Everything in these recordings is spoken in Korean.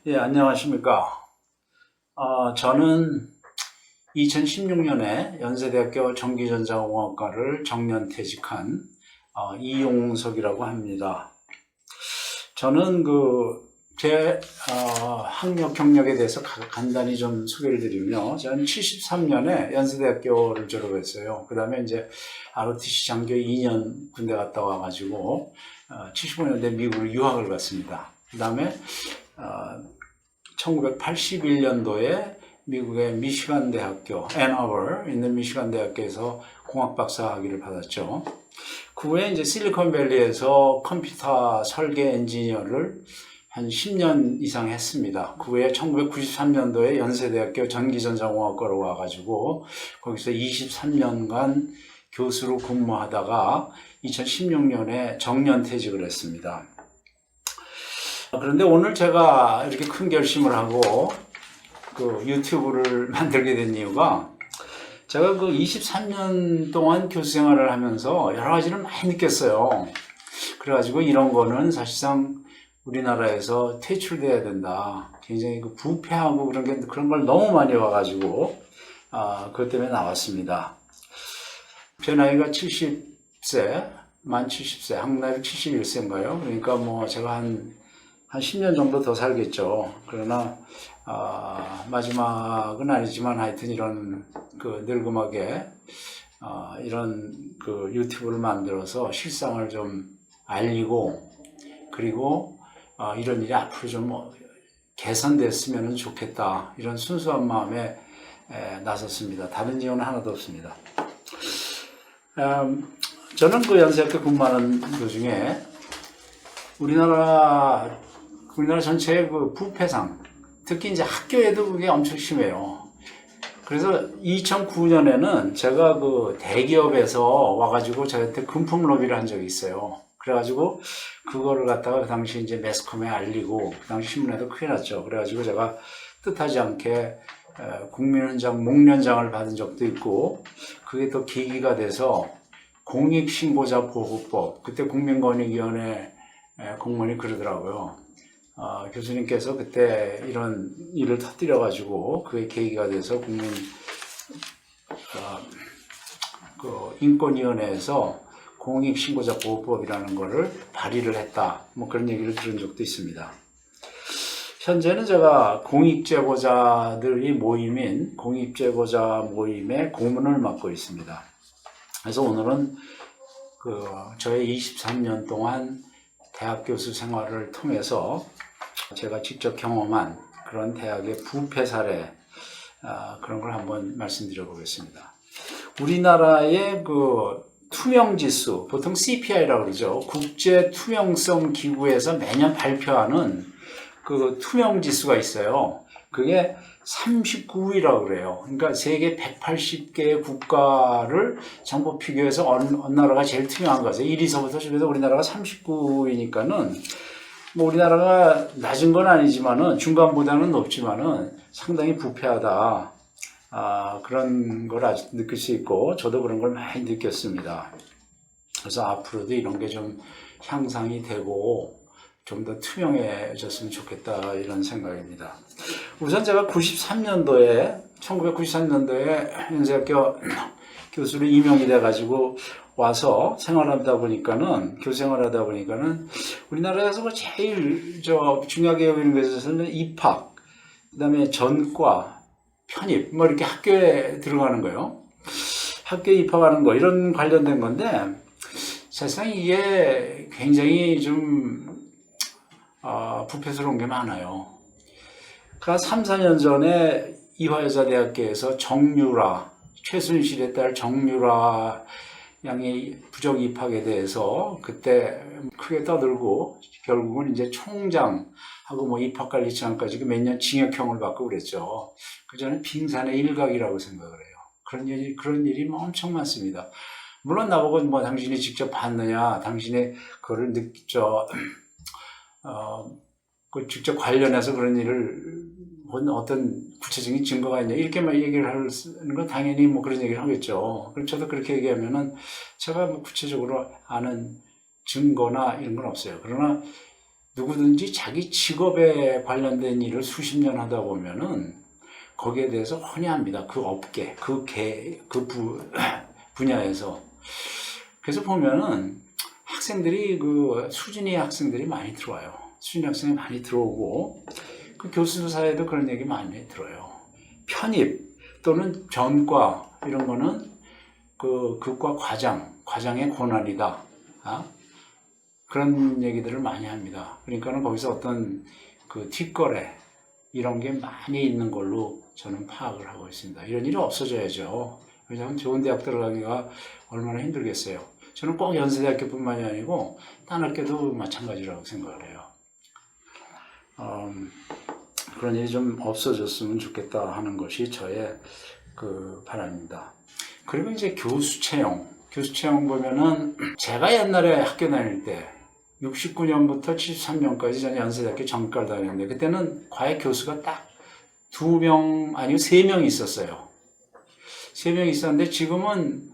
예, 안녕하십니까. 저는 2016년에 연세대학교 전기전자공학과를 정년퇴직한 이용석이라고 합니다. 저는 제 학력 경력에 대해서 간단히 좀 소개를 드리면요. 저는 73년에 연세대학교를 졸업했어요. 그 다음에 이제 ROTC 장교 2년 군대 갔다 와가지고 75년대 미국으로 유학을 갔습니다. 그 다음에 1981년도에 미국의 미시간 대학교, 앤어버 있는 미시간 대학교에서 공학 박사 학위를 받았죠. 그 후에 이제 실리콘밸리에서 컴퓨터 설계 엔지니어를 한 10년 이상 했습니다. 그 후에 1993년도에 연세대학교 전기전자공학과로 와가지고 거기서 23년간 교수로 근무하다가 2016년에 정년퇴직을 했습니다. 그런데 오늘 제가 이렇게 큰 결심을 하고 유튜브를 만들게 된 이유가 제가 23년 동안 교수 생활을 하면서 여러 가지를 많이 느꼈어요. 그래가지고 이런 거는 사실상 우리나라에서 퇴출돼야 된다. 굉장히 부패하고 그런 걸 너무 많이 와가지고, 그것 때문에 나왔습니다. 제 나이가 70세, 만 70세, 한국 나이로 71세인가요? 그러니까 제가 한 10년 정도 더 살겠죠. 그러나, 마지막은 아니지만 하여튼 이런 늙음하게, 이런 유튜브를 만들어서 실상을 좀 알리고, 그리고, 이런 일이 앞으로 좀 개선됐으면 좋겠다. 이런 순수한 마음에 나섰습니다. 다른 이유는 하나도 없습니다. 저는 연세학교 근무하는 도중에 우리나라 전체의 부패상, 특히 이제 학교에도 그게 엄청 심해요. 그래서 2009년에는 제가 대기업에서 와가지고 저한테 금품 로비를 한 적이 있어요. 그래가지고 그거를 갖다가 그 당시 이제 매스컴에 알리고 그 당시 신문에도 크게 났죠. 그래가지고 제가 뜻하지 않게 국민훈장, 목련장을 받은 적도 있고 그게 또 계기가 돼서 공익신고자 보호법, 그때 국민권익위원회 공무원이 그러더라고요. 교수님께서 그때 이런 일을 터뜨려가지고 그게 계기가 돼서 인권위원회에서 공익신고자 보호법이라는 거를 발의를 했다. 그런 얘기를 들은 적도 있습니다. 현재는 제가 공익제보자들이 모임인 공익제보자 모임의 고문을 맡고 있습니다. 그래서 오늘은 저의 23년 동안 대학 교수 생활을 통해서 제가 직접 경험한 그런 대학의 부패 사례, 그런 걸 한번 말씀드려 보겠습니다. 우리나라의 투명지수, 보통 CPI라고 그러죠. 국제 투명성 기구에서 매년 발표하는 투명지수가 있어요. 그게 39위라고 그래요. 그러니까 세계 180개의 국가를 전부 비교해서 어느 나라가 제일 투명한 거죠. 1위서부터 중에서 우리나라가 39위니까는 우리나라가 낮은 건 아니지만은 중간보다는 높지만은 상당히 부패하다. 그런 걸 아직 느낄 수 있고 저도 그런 걸 많이 느꼈습니다. 그래서 앞으로도 이런 게 좀 향상이 되고 좀 더 투명해졌으면 좋겠다 이런 생각입니다. 우선 제가 1993년도에 연세학교 교수로 임용이 돼가지고 와서 생활하다 보니까는 교수 생활하다 보니까는 우리나라에서 제일 중요하게 여기는 것에서는 입학, 그다음에 전과, 편입, 이렇게 학교에 들어가는 거요. 학교에 입학하는 거 이런 관련된 건데 사실상 이게 굉장히 좀 부패스러운 게 많아요. 그러니까 3, 4년 전에 이화여자대학교에서 정유라, 최순실의 딸 정유라 양의 부정 입학에 대해서 그때 크게 떠들고 결국은 이제 총장하고 입학관리청까지 몇 년 징역형을 받고 그랬죠. 저는 빙산의 일각이라고 생각을 해요. 그런 일이 엄청 많습니다. 물론 나보고 당신이 직접 봤느냐, 당신이 그거를 직접 관련해서 그런 일을 본 어떤 구체적인 증거가 있냐, 이렇게만 얘기를 하는 건 당연히 그런 얘기를 하겠죠. 그럼 저도 그렇게 얘기하면은 제가 구체적으로 아는 증거나 이런 건 없어요. 그러나 누구든지 자기 직업에 관련된 일을 수십 년 하다 보면은 거기에 대해서 혼이합니다. 그 업계, 분야에서. 그래서 보면은 학생들이 수준이 학생들이 많이 들어와요. 수준이 학생이 많이 들어오고 그 교수들 사이에도 그런 얘기 많이 들어요. 편입 또는 전과 이런 거는 그과 과장의 고난이다. 그런 얘기들을 많이 합니다. 그러니까는 거기서 어떤 뒷거래 이런 게 많이 있는 걸로 저는 파악을 하고 있습니다. 이런 일이 없어져야죠. 왜냐하면 좋은 대학 들어가기가 얼마나 힘들겠어요. 저는 꼭 연세대학교뿐만이 아니고 딴 학교도 마찬가지라고 생각을 해요. 그런 일이 좀 없어졌으면 좋겠다 하는 것이 저의 바람입니다. 그리고 이제 교수 채용 보면은 제가 옛날에 학교 다닐 때 69년부터 73년까지 저는 연세대학교 전과를 다녔는데 그때는 과외 교수가 딱 2명 아니면 3명 있었어요. 3명 있었는데 지금은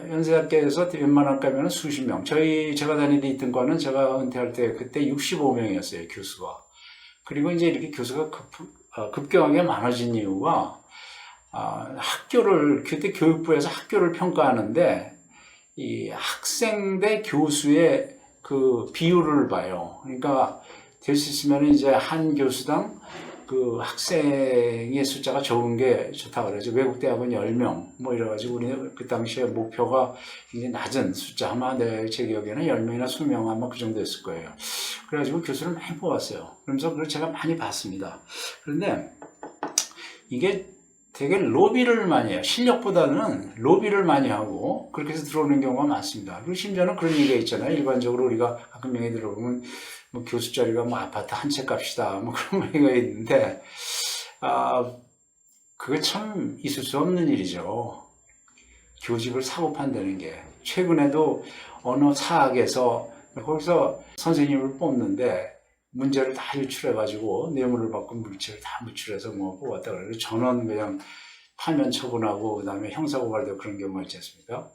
연세대학교에서 웬만한 과면은 수십 명. 제가 다니는 있던 과는 제가 은퇴할 때 그때 65명이었어요, 교수가. 그리고 이제 이렇게 교수가 급격하게 많아진 이유가 그때 교육부에서 학교를 평가하는데 이 학생 대 교수의 비율을 봐요. 그러니까 될 수 있으면 이제 한 교수당 학생의 숫자가 적은 게 좋다고 그러죠. 외국 대학은 10명, 이래가지고 우리는 그 당시에 목표가 굉장히 낮은 숫자, 아마 제 기억에는 10명이나 20명 아마 그 정도였을 거예요. 그래가지고 교수를 많이 뽑았어요. 그러면서 그걸 제가 많이 봤습니다. 그런데 이게 되게 로비를 많이 해요. 실력보다는 로비를 많이 하고 그렇게 해서 들어오는 경우가 많습니다. 그리고 심지어는 그런 얘기가 있잖아요. 일반적으로 우리가 가끔 얘기 들어보면 교수 자리가 아파트 한 채 값이다 그런 얘기가 있는데 그게 참 있을 수 없는 일이죠. 교직을 사고 판다는 게. 최근에도 어느 사학에서 거기서 선생님을 뽑는데 문제를 다 유출해가지고 뇌물을 받고 물질을 다 유출해서 뽑았다 그래요. 전원 그냥 파면 처분하고 그다음에 형사고발되고 그런 경우가 있지 않습니까?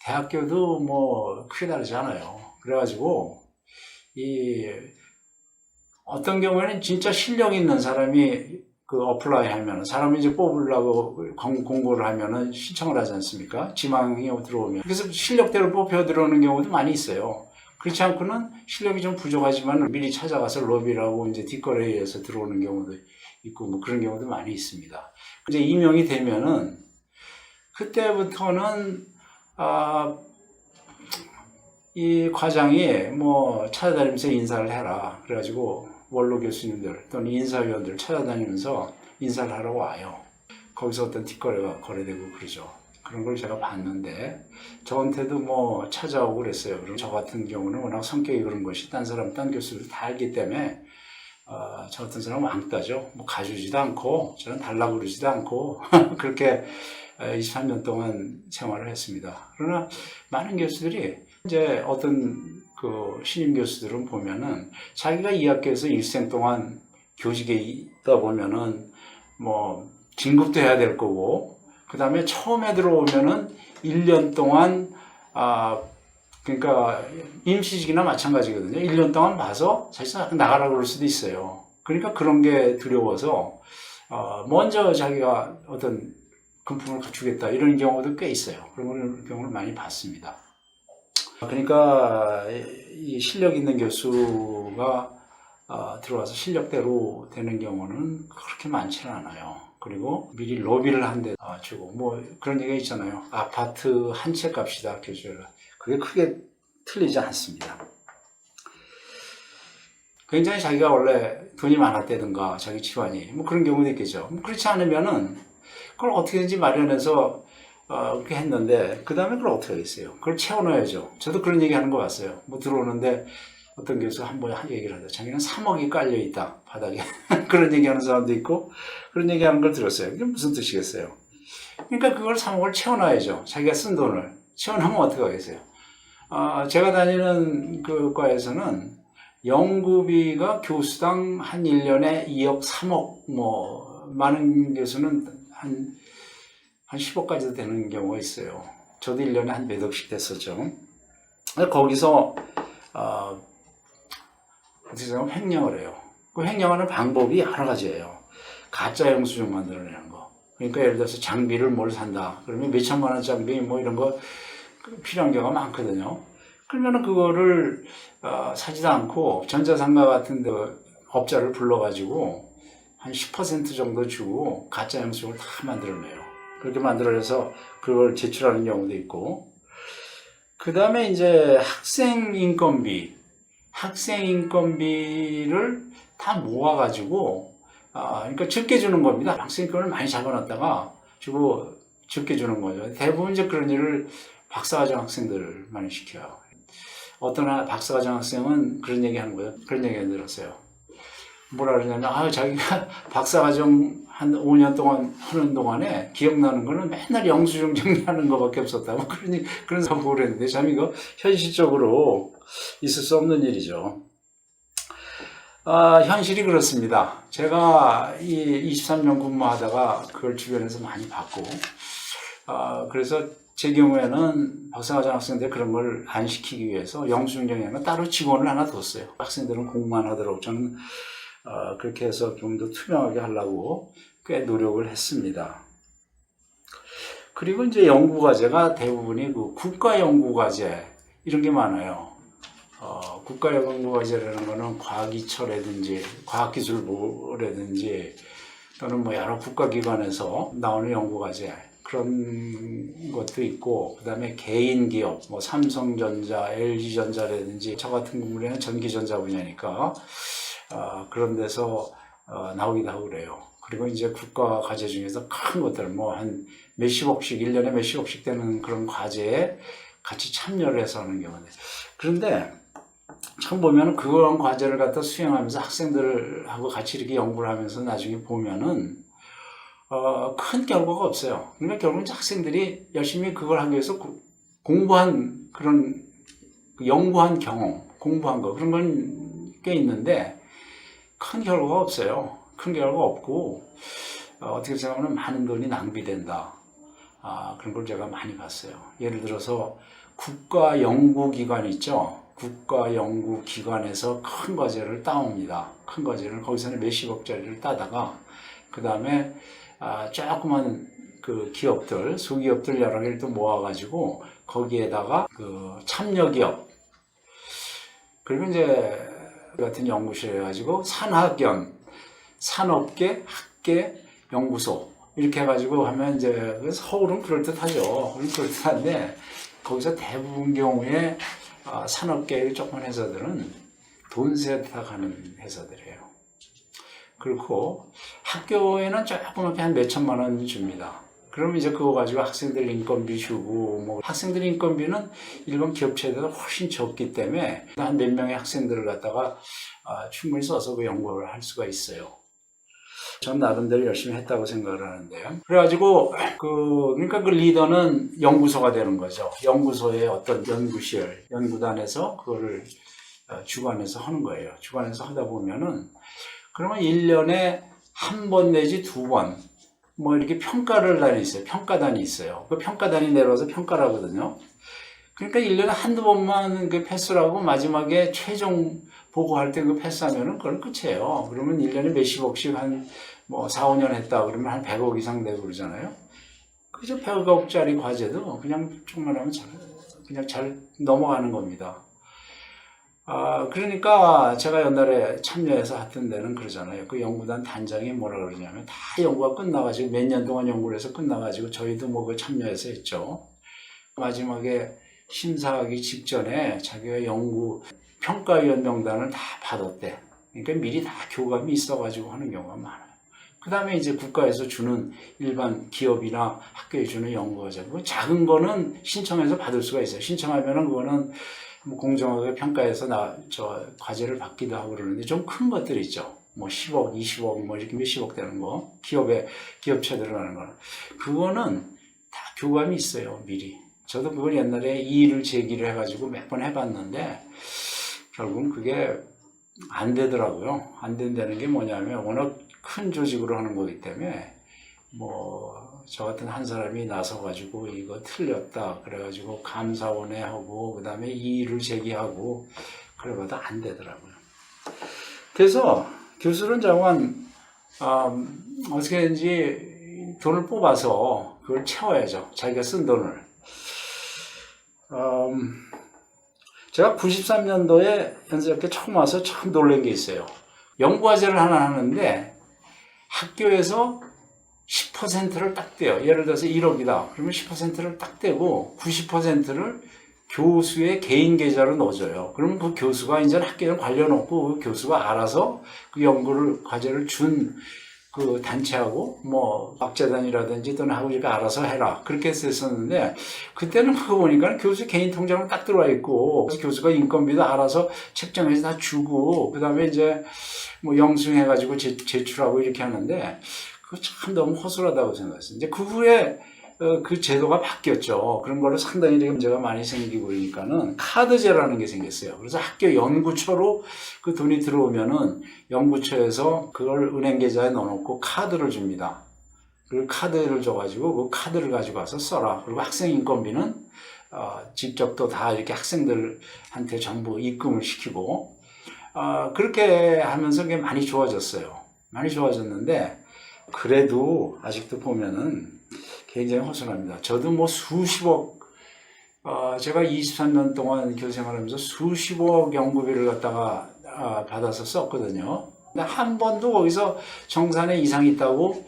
대학교도 크게 다르지 않아요. 그래가지고 어떤 경우에는 진짜 실력 있는 사람이 어플라이 하면 사람이 이제 뽑으려고 공고를 하면은 신청을 하지 않습니까? 지망이 들어오면. 그래서 실력대로 뽑혀 들어오는 경우도 많이 있어요. 그렇지 않고는 실력이 좀 부족하지만 미리 찾아가서 로비라고 이제 뒷거래에 의해서 들어오는 경우도 있고 그런 경우도 많이 있습니다. 이제 임용이 되면은 그때부터는 이 과장이 찾아다니면서 인사를 해라. 그래가지고 원로 교수님들 또는 인사위원들 찾아다니면서 인사를 하러 와요. 거기서 어떤 뒷거래가 거래되고 그러죠. 그런 걸 제가 봤는데 저한테도 찾아오고 그랬어요. 그럼 저 같은 경우는 워낙 성격이 그런 것이 딴 교수들 다 알기 때문에 저 같은 사람은 왕따죠. 가주지도 않고 저는 달라고 그러지도 않고 그렇게 23년 동안 생활을 했습니다. 그러나 많은 교수들이 이제 어떤 신임 교수들은 보면은 자기가 이 학교에서 일생 동안 교직에 있다 보면은 진급도 해야 될 거고 그 다음에 처음에 들어오면은 1년 동안 그러니까 임시직이나 마찬가지거든요. 1년 동안 봐서 사실상 나가라고 그럴 수도 있어요. 그러니까 그런 게 두려워서 먼저 자기가 어떤 금품을 갖추겠다 이런 경우도 꽤 있어요. 그런 경우를 많이 봤습니다. 그러니까 이 실력 있는 교수가 들어와서 실력대로 되는 경우는 그렇게 많지는 않아요. 그리고 미리 로비를 한 대 주고 그런 얘기가 있잖아요. 아파트 한 채 값이다 교수가. 그게 크게 틀리지 않습니다. 굉장히 자기가 원래 돈이 많았다든가 자기 집안이 그런 경우도 있겠죠. 그렇지 않으면은 그걸 어떻게든지 마련해서 그렇게 했는데 그 다음에 그걸 어떻게 하겠어요? 그걸 채워넣어야죠. 저도 그런 얘기 하는 거 봤어요. 들어오는데 어떤 교수가 한 번에 얘기를 하다. 자기는 3억이 깔려있다, 바닥에. 그런 얘기 하는 사람도 있고, 그런 얘기 하는 걸 들었어요. 이게 무슨 뜻이겠어요? 그러니까 그걸 3억을 채워놔야죠. 자기가 쓴 돈을. 채워놓으면 어떻게 하겠어요? 제가 다니는 그 과에서는 연구비가 교수당 한 1년에 2억, 3억, 많은 교수는 한 10억까지도 되는 경우가 있어요. 저도 1년에 한 몇 억씩 됐었죠. 거기서, 어떻게 생각하면 횡령을 해요. 그 횡령하는 방법이 여러 가지예요. 가짜 영수증 만들어내는 거. 그러니까 예를 들어서 장비를 뭘 산다. 그러면 몇 천만 원 장비 뭐 이런 거 필요한 경우가 많거든요. 그러면은 그거를 사지도 않고 전자상가 같은 데 업자를 불러가지고 한 10% 정도 주고 가짜 영수증을 다 만들어내요. 그렇게 만들어내서 그걸 제출하는 경우도 있고, 그 다음에 이제 학생 인건비를 다 모아가지고, 그러니까 적게 주는 겁니다. 학생 인건을 많이 잡아놨다가 주고 적게 주는 거죠. 대부분 이제 그런 일을 박사과정 학생들 많이 시켜요. 어떤 박사과정 학생은 그런 얘기 하는 거예요. 그런 얘기 들었어요. 뭐라 그러냐면, 자기가 박사과정 한 5년 동안 하는 동안에 기억나는 거는 맨날 영수증 정리하는 것밖에 없었다고. 그런 사고를 했는데, 참 이거 현실적으로 있을 수 없는 일이죠. 현실이 그렇습니다. 제가 이 23년 근무하다가 그걸 주변에서 많이 봤고, 그래서 제 경우에는 박사과정 학생들 그런 걸 안 시키기 위해서 영수증 정리하는 따로 직원을 하나 뒀어요. 학생들은 공부만 하도록 저는 그렇게 해서 좀 더 투명하게 하려고 꽤 노력을 했습니다. 그리고 이제 연구과제가 대부분이 그 국가연구과제 이런 게 많아요. 국가연구과제라는 거는 과학이처라든지 과학기술부라든지 또는 뭐 여러 국가기관에서 나오는 연구과제 그런 것도 있고, 그 다음에 개인 기업, 뭐 삼성전자, LG전자라든지 저 같은 경우는 전기전자 분야니까 그런 데서 나오기도 하고 그래요. 그리고 이제 국가 과제 중에서 큰 것들, 뭐 한 몇십억씩, 1년에 몇십억씩 되는 그런 과제에 같이 참여를 해서 하는 경우인데. 그런데 처음 보면은 그런 과제를 갖다 수행하면서 학생들하고 같이 이렇게 연구를 하면서 나중에 보면은 큰 결과가 없어요. 그러니까 결국은 학생들이 열심히 그걸 하기 위해서 공부한 그런 연구한 경험, 공부한 거 그런 건 꽤 있는데 큰 결과가 없어요. 큰 결과가 없고 어떻게 생각하면 많은 돈이 낭비된다. 그런 걸 제가 많이 봤어요. 예를 들어서 국가연구기관 있죠. 국가연구기관에서 큰 과제를 따옵니다. 큰 과제를 거기서는 몇십억짜리를 따다가 그 다음에 조그만 그 기업들, 소기업들 여러 개를 또 모아가지고 거기에다가 그 참여기업 그리고 이제 같은 연구실 해가지고 산학연, 산업계, 학계, 연구소 이렇게 해가지고 하면 이제 서울은 그럴듯하죠. 그럴듯한데 거기서 대부분 경우에 산업계의 조그만 회사들은 돈 세탁하는 회사들이에요. 그렇고 학교에는 조그맣게 한 몇천만 원 줍니다. 그러면 이제 그거 가지고 학생들 인건비 주고, 뭐 학생들 인건비는 일반 기업체보다 훨씬 적기 때문에 한 몇 명의 학생들을 갖다가 충분히 써서 그 연구를 할 수가 있어요. 전 나름대로 열심히 했다고 생각을 하는데요. 그래가지고 그러니까 그 리더는 연구소가 되는 거죠. 연구소의 어떤 연구실, 연구단에서 그거를 주관해서 하는 거예요. 주관해서 하다 보면은 그러면 1년에 한 번 내지 두 번 뭐 이렇게 평가단이 있어요. 평가단이 있어요. 그 평가단이 내려와서 평가를 하거든요. 그러니까 1년에 한두 번만 그 패스를 하고 마지막에 최종 보고할 때 그 패스하면은 그건 끝이에요. 그러면 1년에 몇십억씩 한 뭐 4, 5년 했다 그러면 한 100억 이상 되고 그러잖아요. 그저 100억짜리 과제도 그냥 조금만 하면 그냥 잘 넘어가는 겁니다. 그러니까 제가 옛날에 참여해서 했던 데는 그러잖아요. 그 연구단 단장이 뭐라 그러냐면 다 연구가 끝나가지고 몇 년 동안 연구를 해서 끝나가지고 저희도 뭐 그 참여해서 했죠. 마지막에 심사하기 직전에 자기가 연구 평가위원 명단을 다 받았대. 그러니까 미리 다 교감이 있어가지고 하는 경우가 많아요. 그 다음에 이제 국가에서 주는 일반 기업이나 학교에 주는 연구과제. 작은 거는 신청해서 받을 수가 있어요. 신청하면은 그거는 뭐 공정하게 평가해서 과제를 받기도 하고 그러는데 좀 큰 것들 있죠. 뭐 10억, 20억, 뭐 이렇게 몇십억 되는 거. 기업체들을 하는 거는. 그거는 다 교감이 있어요, 미리. 저도 그걸 옛날에 이의를 제기를 해가지고 몇 번 해봤는데 결국은 그게 안 되더라고요. 안 된다는 게 뭐냐면 워낙 큰 조직으로 하는 거기 때문에 뭐 저 같은 한 사람이 나서가지고 이거 틀렸다 그래가지고 감사원에 하고 그 다음에 이의를 제기하고 그래봐도 안 되더라고요. 그래서 교수는 자관 어떻게든지 돈을 뽑아서 그걸 채워야죠. 자기가 쓴 돈을. 제가 93년도에 연세대학교 처음 와서 처음 놀란 게 있어요. 연구과제를 하나 하는데 학교에서 10%를 딱 떼요. 예를 들어서 1억이다. 그러면 10%를 딱 떼고 90%를 교수의 개인 계좌로 넣어줘요. 그러면 그 교수가 이제 학교에 관련없고 그 교수가 알아서 그 연구를, 과제를 준 그 단체하고 뭐 학재단이라든지 또는 학우지가 알아서 해라. 그렇게 했었는데 그때는 그거 보니까 교수 개인 통장으로 딱 들어와 있고 교수가 인건비도 알아서 책정해서 다 주고 그다음에 이제 뭐 영수해가지고 제출하고 이렇게 하는데 그거 참 너무 허술하다고 생각했어요. 이제 그 후에 그 제도가 바뀌었죠. 그런 거를 상당히 문제가 많이 생기고 그러니까는 카드제라는 게 생겼어요. 그래서 학교 연구처로 그 돈이 들어오면은 연구처에서 그걸 은행 계좌에 넣어놓고 카드를 줍니다. 그리고 카드를 줘가지고 그 카드를 가지고 와서 써라. 그리고 학생 인건비는 직접 또 다 이렇게 학생들한테 전부 입금을 시키고 그렇게 하면서 그게 많이 좋아졌어요. 많이 좋아졌는데 그래도 아직도 보면은 굉장히 허술합니다. 저도 뭐 수십억, 제가 23년 동안 교수 생활하면서 수십억 연구비를 갖다가 받아서 썼거든요. 근데 한 번도 거기서 정산에 이상이 있다고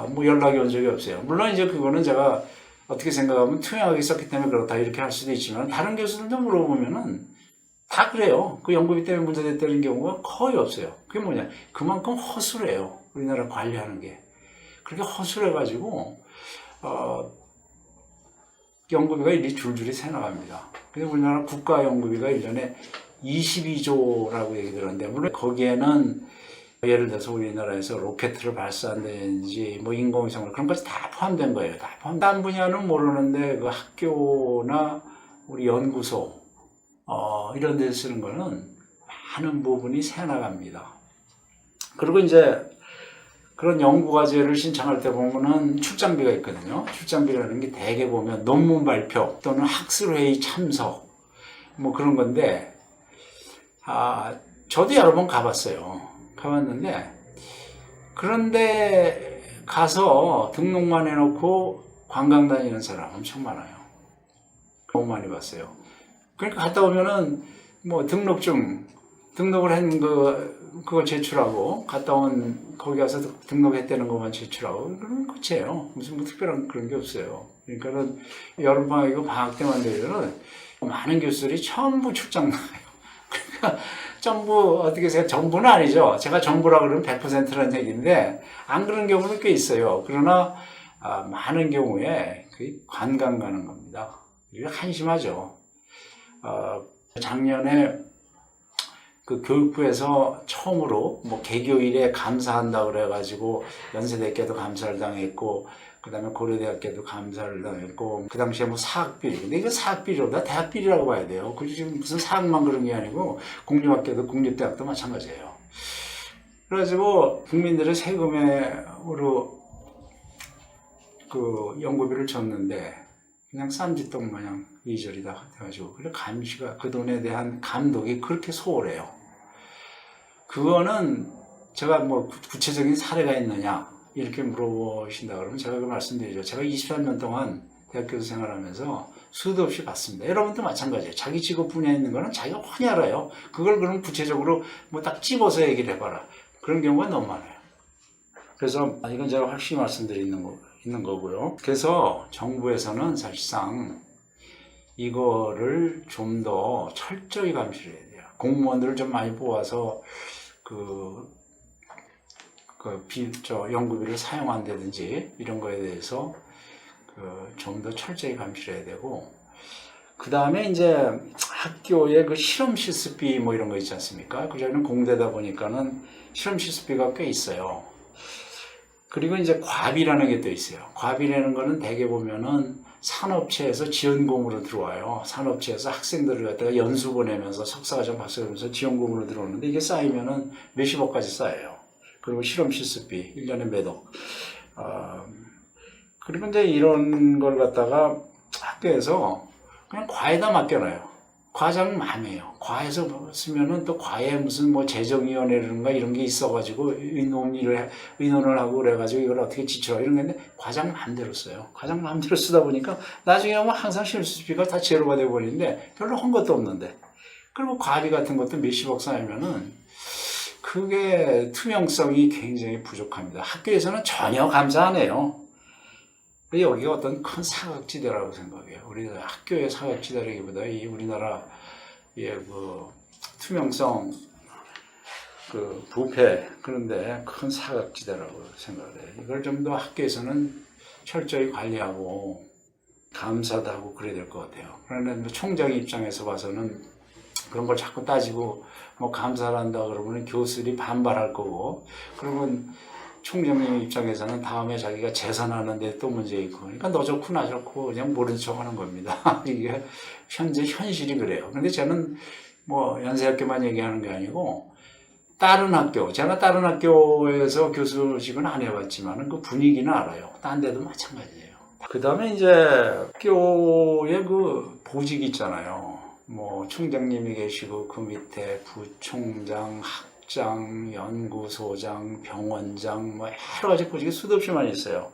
뭐 연락이 온 적이 없어요. 물론 이제 그거는 제가 어떻게 생각하면 투명하게 썼기 때문에 그렇다 이렇게 할 수도 있지만 다른 교수들도 물어보면은 다 그래요. 그 연구비 때문에 문제됐다는 경우가 거의 없어요. 그게 뭐냐? 그만큼 허술해요. 우리나라 관리하는 게. 그렇게 허술해가지고 연구비가 일이 줄줄이 새나갑니다. 그래서 우리나라 국가 연구비가 1년에 22조라고 얘기 들었는데, 물론 거기에는 예를 들어서 우리나라에서 로켓을 발사한다든지, 뭐 인공위성을 그런 것이 다 포함된 거예요. 다 포함. 다른 분야는 모르는데 그 학교나 우리 연구소, 이런 데서 쓰는 거는 많은 부분이 새나갑니다. 그리고 이제 그런 연구과제를 신청할 때 보면은 출장비가 있거든요. 출장비라는 게 대개 보면 논문 발표 또는 학술회의 참석 뭐 그런 건데, 저도 여러 번 가봤어요. 가봤는데, 그런데 가서 등록만 해놓고 관광 다니는 사람 엄청 많아요. 너무 많이 봤어요. 그러니까 갔다 오면은 뭐 등록을 한 그거 제출하고 갔다 온 거기 가서 등록했다는 것만 제출하고 그러면 끝이에요. 무슨 뭐 특별한 그런 게 없어요. 그러니까는 여름방학이고 방학 때만 되면은 많은 교수들이 전부 출장 나가요. 그러니까 전부 어떻게 생각? 전부는 아니죠. 제가 전부라 그러면 100%라는 얘기인데 안 그런 경우는 꽤 있어요. 그러나 많은 경우에 거의 관광 가는 겁니다. 이게 한심하죠. 작년에 그 교육부에서 처음으로 뭐 개교일에 감사한다고 그래가지고 연세대학교도 감사를 당했고 그 다음에 고려대학교도 감사를 당했고 그 당시에 뭐 사학비리. 근데 이거 사학비리보다 대학비리라고 봐야 돼요. 그 지금 무슨 사학만 그런 게 아니고 공립학교도 공립대학도 마찬가지예요. 그래가지고 국민들의 세금으로 그 연구비를 줬는데 그냥 쌈짓돈 마냥 이리저리다 해가지고 그래 감시가 그 돈에 대한 감독이 그렇게 소홀해요. 그거는 제가 뭐 구체적인 사례가 있느냐 이렇게 물어보신다 그러면 제가 그 말씀드리죠. 제가 23년 동안 대학교 생활하면서 수도 없이 봤습니다. 여러분도 마찬가지예요. 자기 직업 분야에 있는 거는 자기가 훤히 알아요. 그걸 그럼 구체적으로 뭐 딱 집어서 얘기를 해봐라. 그런 경우가 너무 많아요. 그래서 이건 제가 확실히 말씀드리는 거고요. 그래서 정부에서는 사실상 이거를 좀 더 철저히 감시를 해야 돼요. 공무원들을 좀 많이 뽑아서 연구비를 사용한다든지 이런 거에 대해서 좀 더 철저히 감시를 해야 되고, 그 다음에 이제 학교의 그 실험 실습비 뭐 이런 거 있지 않습니까? 그 저희는 공대다 보니까는 실험 실습비가 꽤 있어요. 그리고 이제 과비라는 게 또 있어요. 과비라는 거는 대개 보면은 산업체에서 지원공으로 들어와요. 산업체에서 학생들을 갖다가 연수 보내면서 석사과정 박사하면서 지원공으로 들어오는데 이게 쌓이면은 몇십억까지 쌓여요. 그리고 실험 실습비 1년에 몇 억. 그리고 이제 이런 걸 갖다가 학교에서 그냥 과에다 맡겨놔요. 과장 맘이에요. 과에서 쓰면은 또 과에 무슨 뭐 재정위원회라든가 이런 게 있어가지고 의논을 하고 그래가지고 이걸 어떻게 지쳐 이런 건데 과장 마음대로 써요. 과장 마음대로 쓰다 보니까 나중에 오면 항상 실수비가 다 제로가 돼버리는데 별로 한 것도 없는데, 그리고 과비 같은 것도 몇십억 쌓이면은 그게 투명성이 굉장히 부족합니다. 학교에서는 전혀 감사 안 해요. 여기가 어떤 큰 사각지대라고 생각해요. 우리 학교의 사각지대라기보다 이 우리나라의 그 투명성, 그 부패, 그런데 큰 사각지대라고 생각을 해요. 이걸 좀 더 학교에서는 철저히 관리하고 감사도 하고 그래야 될 것 같아요. 그런데 총장 입장에서 봐서는 그런 걸 자꾸 따지고 뭐 감사를 한다 그러면 교수들이 반발할 거고, 그러면 총장님 입장에서는 다음에 자기가 재산하는데 또 문제 있고, 그러니까 너 좋고 나 좋고 그냥 모른 척 하는 겁니다. 이게 현재 현실이 그래요. 그런데 저는 뭐 연세학교만 얘기하는 게 아니고 다른 학교, 제가 다른 학교에서 교수직은 안 해봤지만 그 분위기는 알아요. 딴 데도 마찬가지예요. 그 다음에 이제 학교의 그 보직 있잖아요. 뭐 총장님이 계시고 그 밑에 부총장, 학장, 연구소장, 병원장, 뭐 여러 가지 보직이 수도 없이 많이 있어요.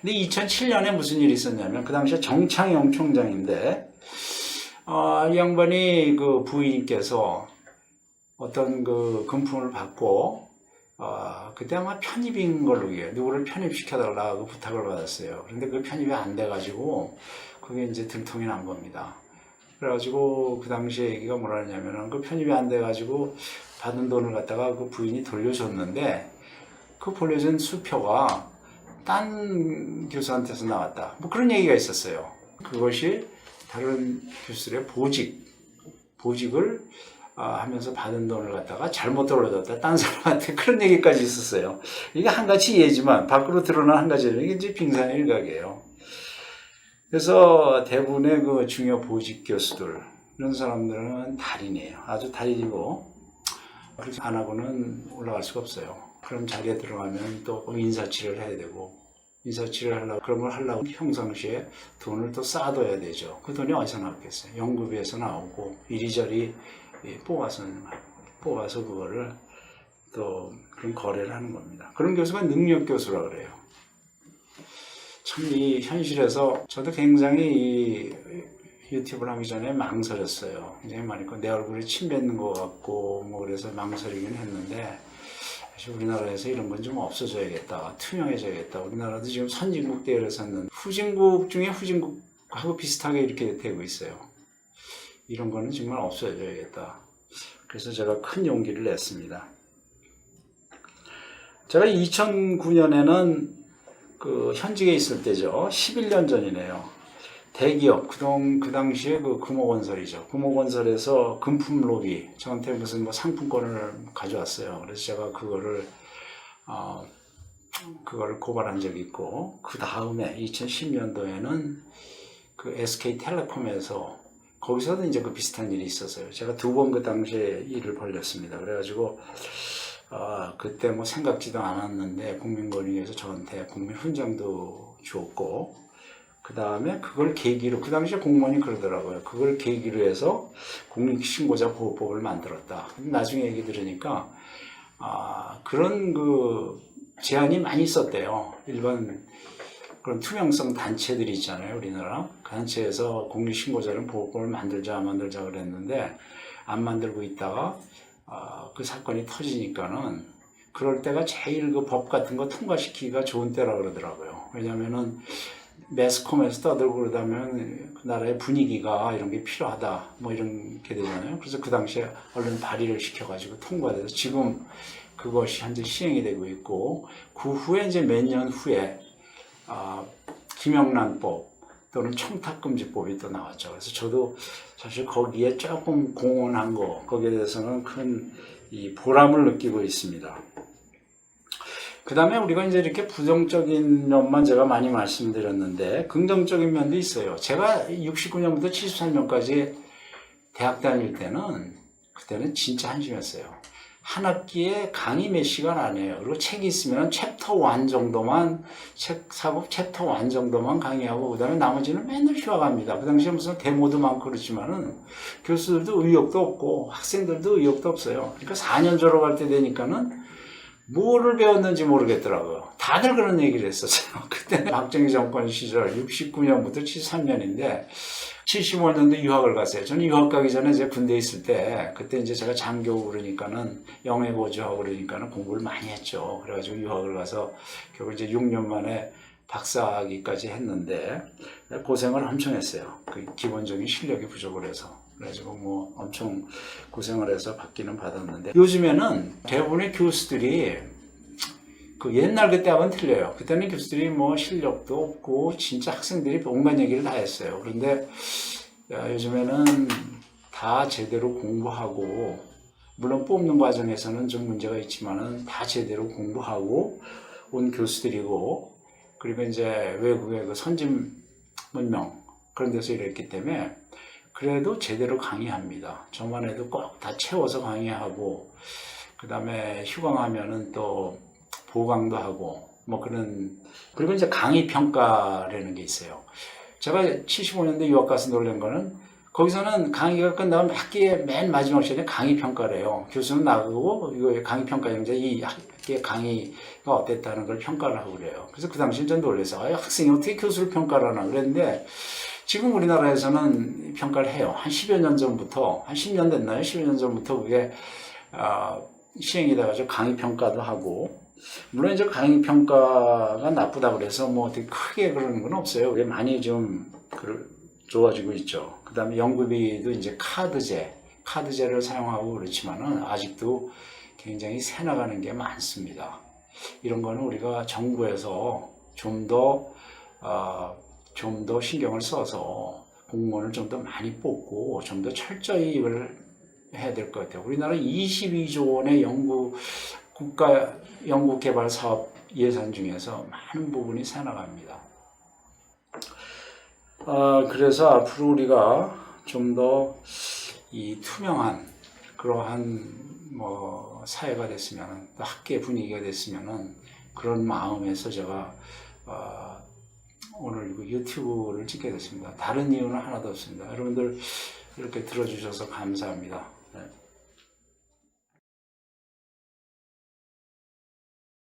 근데 2007년에 무슨 일이 있었냐면 그 당시에 정창영 총장인데 이 양반이 그 부인께서 어떤 그 금품을 받고 그때 아마 편입인 걸로 누구를 편입시켜달라고 부탁을 받았어요. 그런데 그 편입이 안 돼가지고 그게 이제 들통이 난 겁니다. 그래가지고 그 당시에 얘기가 뭐라냐면은 그 편입이 안 돼가지고 받은 돈을 갖다가 그 부인이 돌려줬는데 그 돌려준 수표가 딴 교수한테서 나왔다. 뭐 그런 얘기가 있었어요. 그것이 다른 교수들의 보직을 하면서 받은 돈을 갖다가 잘못 돌려줬다. 딴 사람한테 그런 얘기까지 있었어요. 이게 한 가지 예지만 밖으로 드러난 한 가지 이게 이제 빙산의 일각이에요. 그래서 대부분의 그 중요 보직 교수들 이런 사람들은 달인이에요. 아주 달인이고 그렇게 안 하고는 올라갈 수가 없어요. 그럼 자리에 들어가면 또 인사치를 해야 되고 인사치를 하려고 그런 걸 하려고 평상시에 돈을 또 쌓아둬야 되죠. 그 돈이 어디서 나왔겠어요? 연구비에서 나오고 이리저리 뽑아서 그거를 또 그런 거래를 하는 겁니다. 그런 교수가 능력 교수라 그래요. 참 이 현실에서 저도 굉장히 이 유튜브를 하기 전에 망설였어요. 굉장히 많이 내 얼굴에 침 뱉는 것 같고 뭐 그래서 망설이긴 했는데 사실 우리나라에서 이런 건 좀 없어져야겠다. 투명해져야겠다. 우리나라도 지금 선진국 대열에 섰는 후진국 중에 후진국하고 비슷하게 이렇게 되고 있어요. 이런 거는 정말 없어져야겠다. 그래서 제가 큰 용기를 냈습니다. 제가 2009년에는 그 현직에 있을 때죠. 11년 전이네요. 대기업, 그 당시에 그 금호건설이죠. 금호건설에서 금품 로비, 저한테 무슨 뭐 상품권을 가져왔어요. 그래서 제가 그거를 고발한 적이 있고, 그 다음에 2010년도에는 그 SK텔레콤에서 거기서도 이제 그 비슷한 일이 있었어요. 제가 2번 그 당시에 일을 벌렸습니다. 그래가지고, 그때 뭐 생각지도 않았는데 국민권익위에서 저한테 국민훈장도 주었고, 그 다음에 그걸 계기로, 그 당시에 공무원이 그러더라고요. 그걸 계기로 해서 공익신고자 보호법을 만들었다. 나중에 얘기 들으니까, 그런 그 제안이 많이 있었대요. 일반 그런 투명성 단체들이 있잖아요, 우리나라. 그 단체에서 공익신고자는 보호법을 만들자 그랬는데, 안 만들고 있다가, 그 사건이 터지니까는, 그럴 때가 제일 그 법 같은 거 통과시키기가 좋은 때라 그러더라고요. 왜냐면은, 매스컴에서 떠들고 그러다면 그 나라의 분위기가 이런 게 필요하다, 뭐 이런 게 되잖아요. 그래서 그 당시에 얼른 발의를 시켜가지고 통과돼서 지금 그것이 현재 시행이 되고 있고, 그 후에 이제 몇 년 후에, 김영란법 또는 청탁금지법이 또 나왔죠. 그래서 저도 사실 거기에 조금 공헌한 거기에 대해서는 큰 이 보람을 느끼고 있습니다. 그 다음에 우리가 이제 이렇게 부정적인 면만 제가 많이 말씀드렸는데, 긍정적인 면도 있어요. 제가 69년부터 73년까지 대학 다닐 때는, 그때는 진짜 한심했어요. 한 학기에 강의 몇 시간 안 해요. 그리고 책이 있으면 챕터 1 정도만, 책 사고 챕터 1 정도만 강의하고, 그 다음에 나머지는 맨날 휴학합니다. 그 당시에 무슨 데모도 많고 그렇지만은, 교수들도 의욕도 없고, 학생들도 의욕도 없어요. 그러니까 4년 졸업할 때 되니까는, 뭐를 배웠는지 모르겠더라고요. 다들 그런 얘기를 했었어요. 그때는 박정희 정권 시절 69년부터 73년인데, 75년도 유학을 갔어요. 저는 유학 가기 전에 이제 군대에 있을 때, 그때 이제 제가 장교고 그러니까는 영해 고주하고 그러니까는 공부를 많이 했죠. 그래가지고 유학을 가서 결국 이제 6년 만에 박사학위까지 했는데, 고생을 엄청 했어요. 그 기본적인 실력이 부족을 해서. 그래가지고 뭐 엄청 고생을 해서 받기는 받았는데, 요즘에는 대부분의 교수들이 그 옛날 그때하고는 틀려요. 그때는 교수들이 뭐 실력도 없고 진짜 학생들이 온갖 얘기를 다 했어요. 그런데 요즘에는 다 제대로 공부하고, 물론 뽑는 과정에서는 좀 문제가 있지만은 다 제대로 공부하고 온 교수들이고, 그리고 이제 외국의 그 선진 문명 그런 데서 일했기 때문에 그래도 제대로 강의합니다. 저만 해도 꼭 다 채워서 강의하고, 그 다음에 휴강하면은 또 보강도 하고, 뭐 그런, 그리고 이제 강의 평가라는 게 있어요. 제가 75년대 유학 가서 놀란 거는, 거기서는 강의가 끝나면 학기의 맨 마지막 시간에 강의 평가래요. 교수는 나가고, 이거 강의 평가 이제 이 학기의 강의가 어땠다는 걸 평가를 하고 그래요. 그래서 그 당시에 전 놀라서, 학생이 어떻게 교수를 평가를 하나 그랬는데, 지금 우리나라에서는 평가를 해요. 한 10여 년 전부터, 한 10년 됐나요? 10여 년 전부터 그게, 시행이 돼가지고 강의 평가도 하고, 물론 이제 강의 평가가 나쁘다고 그래서 뭐 어떻게 크게 그러는 건 없어요. 그게 많이 좀 좋아지고 있죠. 그 다음에 연구비도 이제 카드제를 사용하고 그렇지만은 아직도 굉장히 새 나가는 게 많습니다. 이런 거는 우리가 정부에서 좀 더 신경을 써서 공무원을 좀 더 많이 뽑고 좀 더 철저히 이걸 해야 될 것 같아요. 우리나라 22조 원의 국가 연구개발 사업 예산 중에서 많은 부분이 새나갑니다. 그래서 앞으로 우리가 좀 더 이 투명한 그러한 뭐 사회가 됐으면, 또 학계 분위기가 됐으면은 그런 마음에서 제가 오늘 유튜브를 찍게 됐습니다. 다른 이유는 하나도 없습니다. 여러분들 이렇게 들어주셔서 감사합니다. 네.